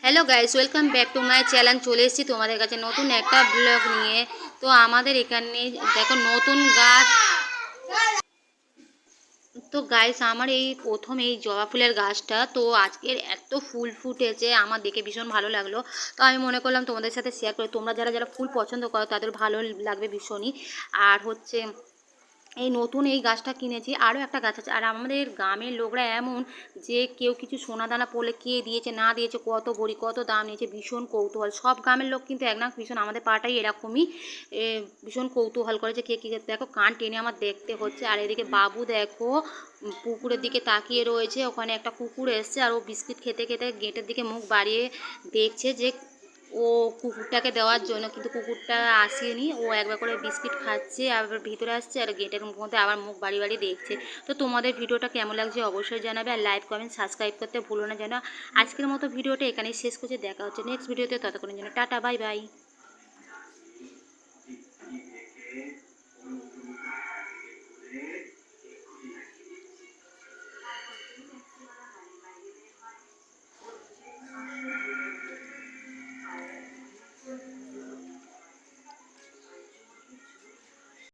Hello guys, welcome back to my channel. চলে এসেছি তোমাদের কাছে নতুন একটা ব্লগ নিয়ে। তো আমাদের এখানে দেখো নতুন গাছ। তো গাইস, আমার এই প্রথম এই জবা ফুলের গাছটা তো আজকের এত ফুল ফুটেছে, আমার দেখে ভীষণ ভালো লাগলো। তো আমি মনে করলাম তোমাদের সাথে শেয়ার করি। তোমরা যারা যারা ফুল পছন্দ করো তাদের ভালো লাগবে ভীষণই। আর হচ্ছে এই নতুন এই গাছটা কিনেছি, আরও একটা গাছ আছে। আর আমাদের গ্রামের লোকরা এমন যে কেউ কিছু সোনা দানা পড়লে কে দিয়েছে না দিয়েছে, কত ভরি কত দাম নিয়েছে, ভীষণ কৌতূহল। সব গ্রামের লোক কিন্তু এক না, ভীষণ আমাদের পাড়াটাই এরকমই। ভীষণ কৌতূহল করেছে কে কী। দেখো কান টেনে আমার দেখতে হচ্ছে। আর এদিকে বাবু দেখো পুকুরের দিকে তাকিয়ে রয়েছে। ওখানে একটা কুকুর এসছে আর ও বিস্কিট খেতে খেতে গেটের দিকে মুখ বাড়িয়ে দেখছে যে ও কুকুরটাকে দেওয়ার জন্য, কিন্তু কুকুরটা আসেনি। ও একবার করে বিস্কিট খাচ্ছে, আবার ভিতরে আসছে আর গেটের মধ্যে আবার মুখ বাড়ি বাড়ি দেখছে। তো তোমাদের ভিডিওটা কেমন লাগছে অবশ্যই জানাবে, আর লাইক কমেন্ট সাবস্ক্রাইব করতে ভুলো না যেন। আজকের মতো ভিডিওটা এখানেই শেষ করছি। দেখা হচ্ছে নেক্সট ভিডিওতে, ততক্ষণের জন্য টাটা, বাই বাই।